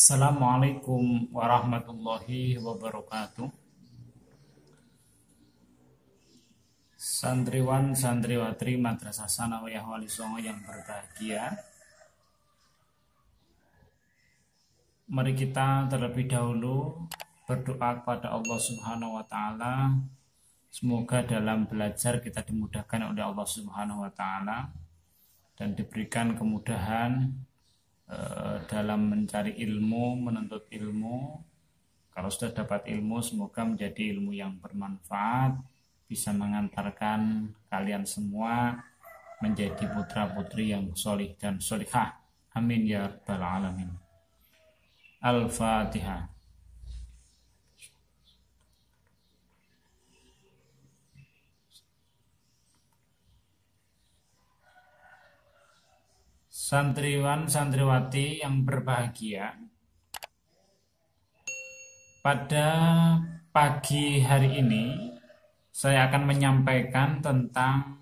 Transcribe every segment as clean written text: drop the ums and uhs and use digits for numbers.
Assalamualaikum warahmatullahi wabarakatuh. Santriwan santriwatri Madrasah Sanawiyah Wali Songo yang berbahagia, mari kita terlebih dahulu berdoa kepada Allah Subhanahu wa taala. Semoga dalam belajar kita dimudahkan oleh Allah Subhanahu wa taala dan diberikan kemudahan dalam mencari ilmu, menuntut ilmu. Kalau sudah dapat ilmu, semoga menjadi ilmu yang bermanfaat, bisa mengantarkan kalian semua menjadi putra-putri yang solih dan solihah. Amin ya rabbal alamin. Al-Fatihah. Santriwan santriwati yang berbahagia, pada pagi hari ini saya akan menyampaikan tentang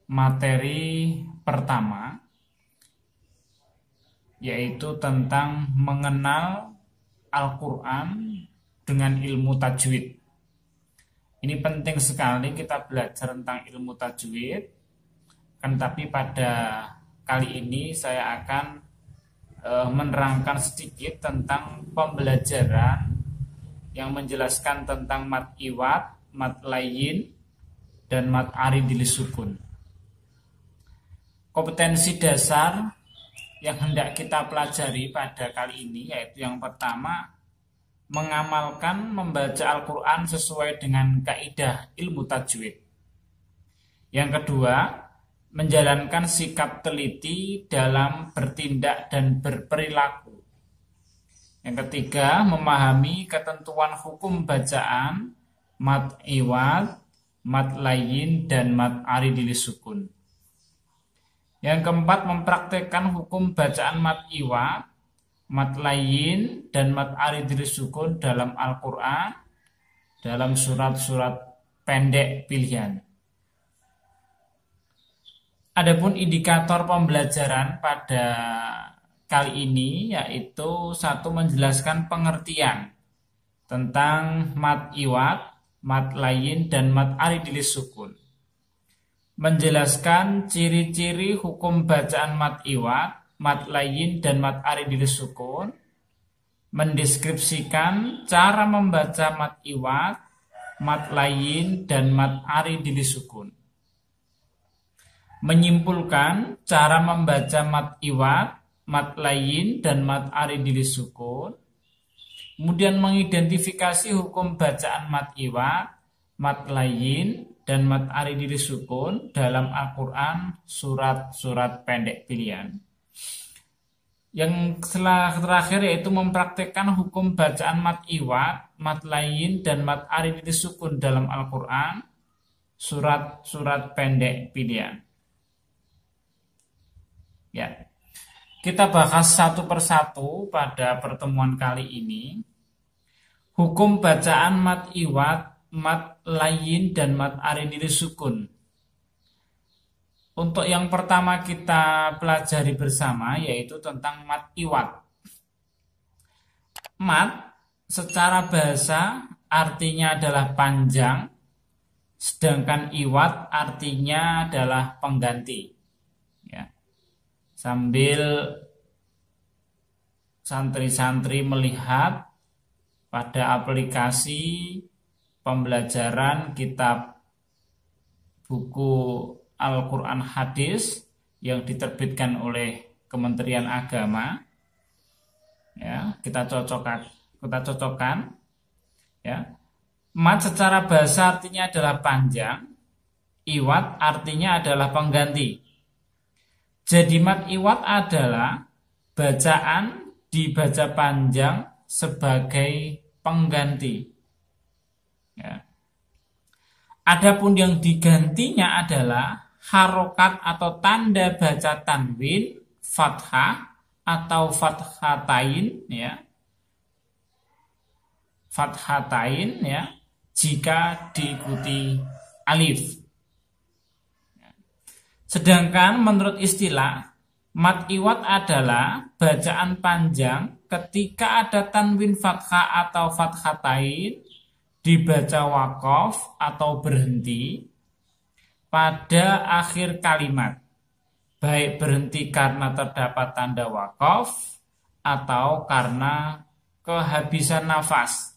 materi pertama, yaitu tentang mengenal Al-Quran dengan ilmu tajwid. Ini penting sekali kita belajar tentang ilmu tajwid, tapi pada kali ini saya akan menerangkan sedikit tentang pembelajaran yang menjelaskan tentang mad iwad, mad layyin, dan mad aridil sukun. Kompetensi dasar yang hendak kita pelajari pada kali ini yaitu yang pertama, mengamalkan membaca Al-Quran sesuai dengan kaidah ilmu tajwid. Yang kedua, menjalankan sikap teliti dalam bertindak dan berperilaku. Yang ketiga, memahami ketentuan hukum bacaan mad iwad, mad layyin, dan mad aridil sukun. Yang keempat, mempraktekkan hukum bacaan mad iwad, mad layyin, dan mad aridil sukun dalam Al-Quran, dalam surat-surat pendek pilihan. Adapun indikator pembelajaran pada kali ini yaitu satu, menjelaskan pengertian tentang mad iwad, mad layyin, dan mad aridil sukun. Menjelaskan ciri-ciri hukum bacaan mad iwad, mad layyin, dan mad aridil sukun. Mendeskripsikan cara membaca mad iwad, mad layyin, dan mad aridil sukun. Menyimpulkan cara membaca mad iwad, mad layyin, dan mad aridil sukun. Kemudian mengidentifikasi hukum bacaan mad iwad, mad layyin, dan mad aridil sukun dalam Al-Quran, surat-surat pendek pilihan. Yang terakhir yaitu mempraktekkan hukum bacaan mad iwad, mad layyin, dan mad aridil sukun dalam Al-Quran, surat-surat pendek pilihan. Ya, kita bahas satu persatu pada pertemuan kali ini. Hukum bacaan mad iwad, mad layyin, dan mad aridil sukun. Untuk yang pertama kita pelajari bersama yaitu tentang mad iwad. Mad secara bahasa artinya adalah panjang, sedangkan iwad artinya adalah pengganti. Sambil santri-santri melihat pada aplikasi pembelajaran kitab buku Al-Quran Hadis yang diterbitkan oleh Kementerian Agama, ya, kita cocokkan, ya. Mad secara bahasa artinya adalah panjang, iwad artinya adalah pengganti. Jadi mad iwad adalah bacaan dibaca panjang sebagai pengganti. Ya. Adapun yang digantinya adalah harokat atau tanda baca tanwin, fathah atau fathatain, ya. Fathatain, ya, jika diikuti alif. Sedangkan menurut istilah Mat iwad adalah bacaan panjang ketika ada tanwin fathah atau fathatain, dibaca waqaf atau berhenti pada akhir kalimat, baik berhenti karena terdapat tanda waqaf atau karena kehabisan nafas.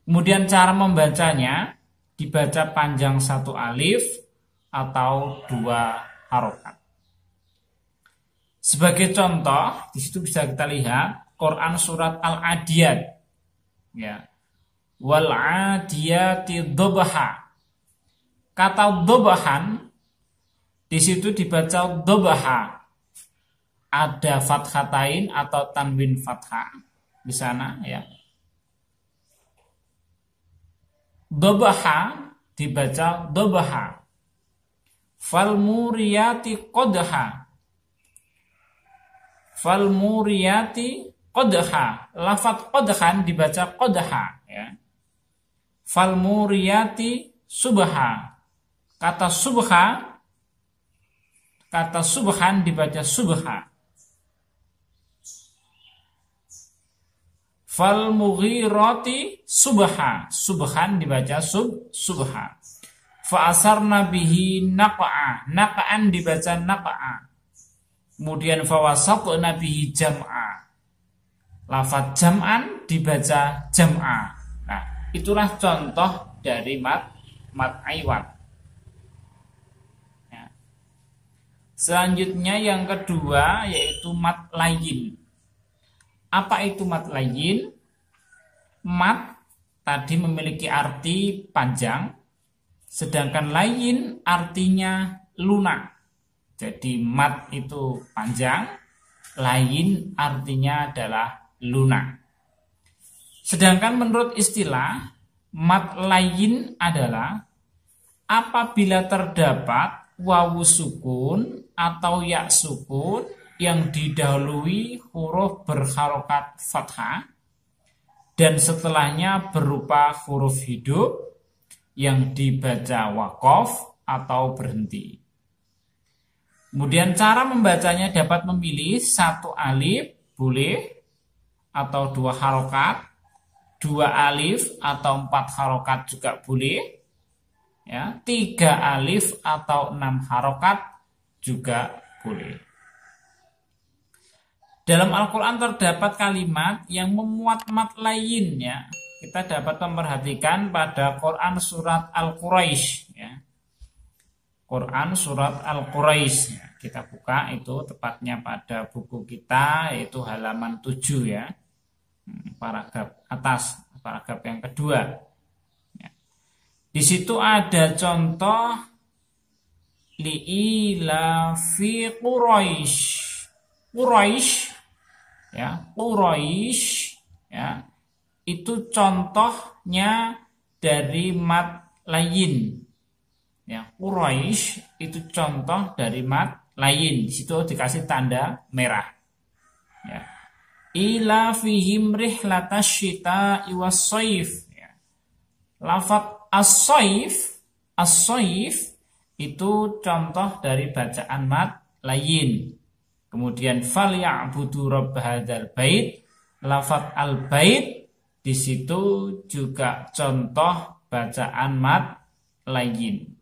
Kemudian cara membacanya dibaca panjang satu alif atau dua harokat. Sebagai contoh, di situ bisa kita lihat Quran surat Al-Adiyat, ya, wal adiyati dhabha. Kata dhabhan di situ dibaca dhabha. Ada fathatain atau tanwin fathah di sana, ya. Dhabha dibaca dhabha. Fal muriyati qadha. Fal muriyati qadha. Lafaz qadhan dibaca qadha, ya. Fal muriyati subha. Kata subhan dibaca subha. Fal mughirati subha. Subhan dibaca subha. Fa asarna bihi naq'a. Naq'an dibaca naq'a. Kemudian fawasat nabihi jam'a. Lafaz jam'an dibaca jam'a. Nah, itulah contoh dari mat iwad. Ya. Selanjutnya yang kedua yaitu mat layyin. Apa itu mat layyin? Mat tadi memiliki arti panjang, sedangkan layyin artinya lunak. Jadi mat itu panjang, layyin artinya adalah lunak. Sedangkan menurut istilah, mat layyin adalah apabila terdapat wawu sukun atau ya sukun yang didahului huruf berharokat fathah dan setelahnya berupa huruf hidup yang dibaca waqaf atau berhenti. Kemudian cara membacanya dapat memilih satu alif boleh atau dua harokat, dua alif atau empat harokat juga boleh, ya, tiga alif atau enam harokat juga boleh. Dalam Al-Quran terdapat kalimat yang memuat mat layyin, ya. Kita dapat memperhatikan pada Quran surat Al-Quraisy, ya. Quran surat Al-Quraisy, ya. Kita buka itu tepatnya pada buku kita yaitu halaman 7, ya. Paragraf atas, paragraf yang kedua, ya. Di situ ada contoh li'ilafi Quraisy. Quraisy, ya, Quraisy, ya. Itu contohnya dari mat layyin. Ya, Quraisy itu contoh dari mat layyin. Di situ dikasih tanda merah. Ya. Ila fihim rihlatash syita'i was-shaif. Ya. Lafaz as-shaif itu contoh dari bacaan mat layyin. Kemudian fal ya'budu rabb hadzal bait. Lafaz al-bait di situ juga contoh bacaan mat layyin.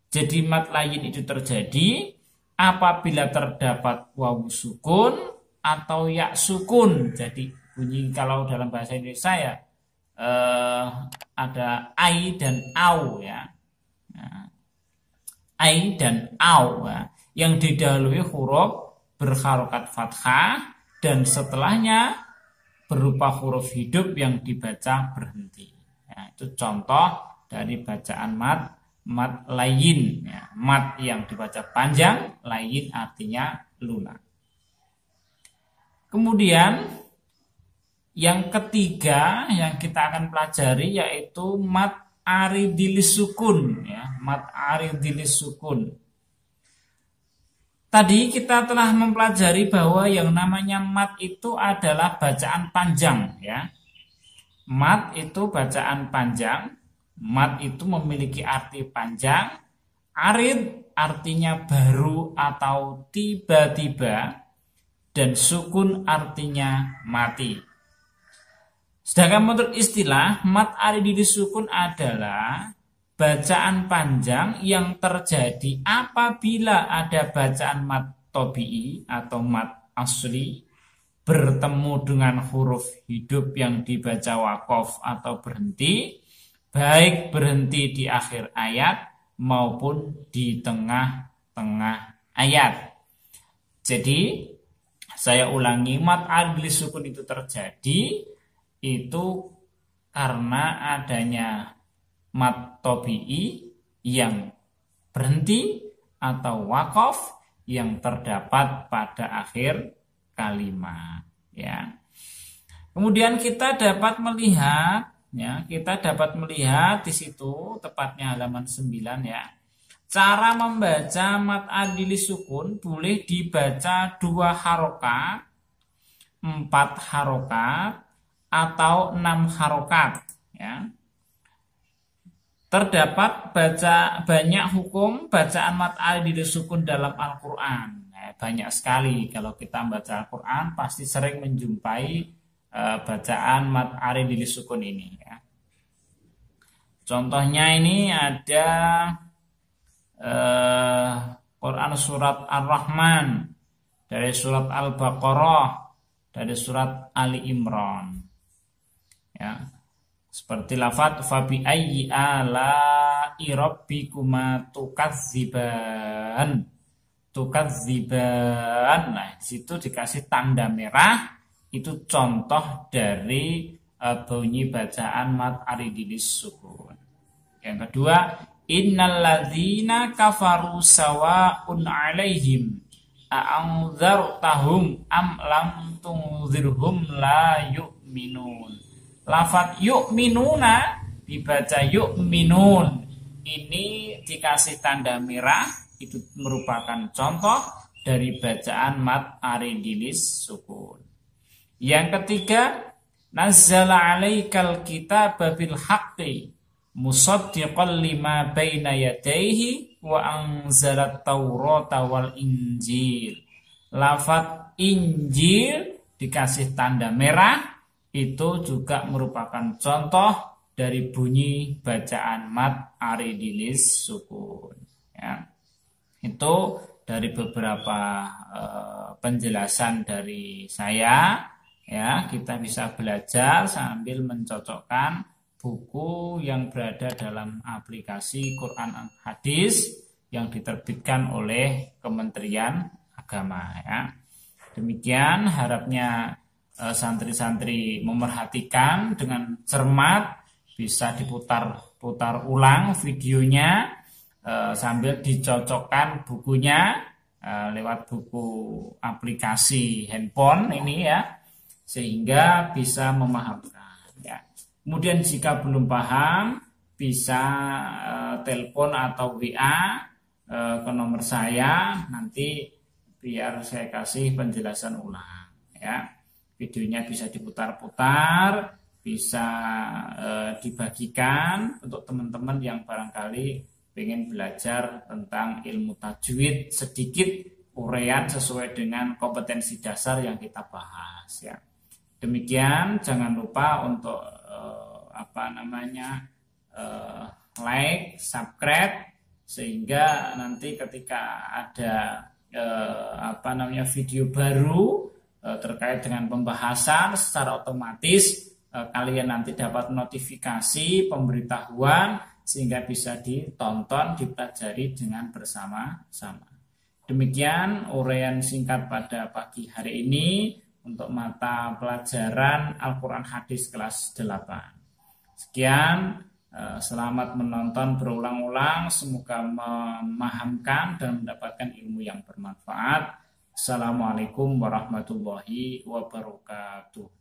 Jadi mat layyin itu terjadi apabila terdapat wawu sukun atau ya sukun. Jadi bunyi kalau dalam bahasa Indonesia ya ada ai dan au, ya. Nah, ai dan au, ya, yang didahului huruf berharokat fathah dan setelahnya berupa huruf hidup yang dibaca berhenti. Ya, itu contoh dari bacaan mat layyin, ya. Mat yang dibaca panjang, layyin artinya lunak. Kemudian yang ketiga yang kita akan pelajari yaitu mat aridilis sukun, ya. Mat aridilis sukun. Tadi kita telah mempelajari bahwa yang namanya mat itu adalah bacaan panjang, ya. Mat itu bacaan panjang. Mat itu memiliki arti panjang. Arid artinya baru atau tiba-tiba, dan sukun artinya mati. Sedangkan menurut istilah, mat aridili sukun adalah bacaan panjang yang terjadi apabila ada bacaan mat tobi'i atau mat asli bertemu dengan huruf hidup yang dibaca wakof atau berhenti, baik berhenti di akhir ayat maupun di tengah-tengah ayat. Jadi saya ulangi, mat aridili sukun itu terjadi itu karena adanya mat tobi'i yang berhenti atau wakof yang terdapat pada akhir kalimat, ya. Kemudian kita dapat melihat, di situ tepatnya halaman 9, ya. Cara membaca mat aridili sukun boleh dibaca 2 harokat, 4 harokat, atau 6 harokat, ya. Terdapat banyak hukum bacaan mat aridili sukun dalam Al-Quran. Banyak sekali, kalau kita membaca Al-Quran pasti sering menjumpai bacaan mat aridili sukun ini, ya. Contohnya ini ada Quran surat Ar-Rahman, dari surat Al-Baqarah, dari surat Ali Imran, ya. Seperti lafadz fabi ayyi ala'i rabbikuma tukadziban. Nah, di situ dikasih tanda merah, itu contoh dari bunyi bacaan mat aridili sukun. Yang kedua, innal ladzina kafaru sawa'un 'alaihim a'anzartahum am lam tunzirhum la yu'minun. Lafadz yu'minuna dibaca yu'minun. Ini dikasih tanda merah, itu merupakan contoh dari bacaan mat aridili sukun. Yang ketiga, nazzala 'alaikal kitaba bil haqqi musaddiqan lima baina yadayhi wa anzalat taurata wal injil. Lafadz injil dikasih tanda merah, itu juga merupakan contoh dari bunyi bacaan mat aridili sukun, ya. Itu dari beberapa penjelasan dari saya, ya. Kita bisa belajar sambil mencocokkan buku yang berada dalam aplikasi Quran Hadis yang diterbitkan oleh Kementerian Agama, ya. Demikian harapnya santri-santri memerhatikan dengan cermat, bisa diputar ulang videonya sambil dicocokkan bukunya lewat buku aplikasi handphone ini, ya, sehingga bisa memahamkan, ya. Kemudian jika belum paham bisa telepon atau WA ke nomor saya, nanti biar saya kasih penjelasan ulang, ya. Videonya bisa diputar-putar, bisa dibagikan untuk teman-teman yang barangkali ingin belajar tentang ilmu tajwid, sedikit uraian sesuai dengan kompetensi dasar yang kita bahas, ya. Demikian, jangan lupa untuk like, subscribe, sehingga nanti ketika ada video baru terkait dengan pembahasan, secara otomatis kalian nanti dapat notifikasi pemberitahuan sehingga bisa ditonton, dipelajari dengan bersama-sama. Demikian uraian singkat pada pagi hari ini untuk mata pelajaran Al-Quran Hadis kelas 8. Sekian, selamat menonton berulang-ulang, semoga memahamkan dan mendapatkan ilmu yang bermanfaat. Assalamualaikum warahmatullahi wabarakatuh.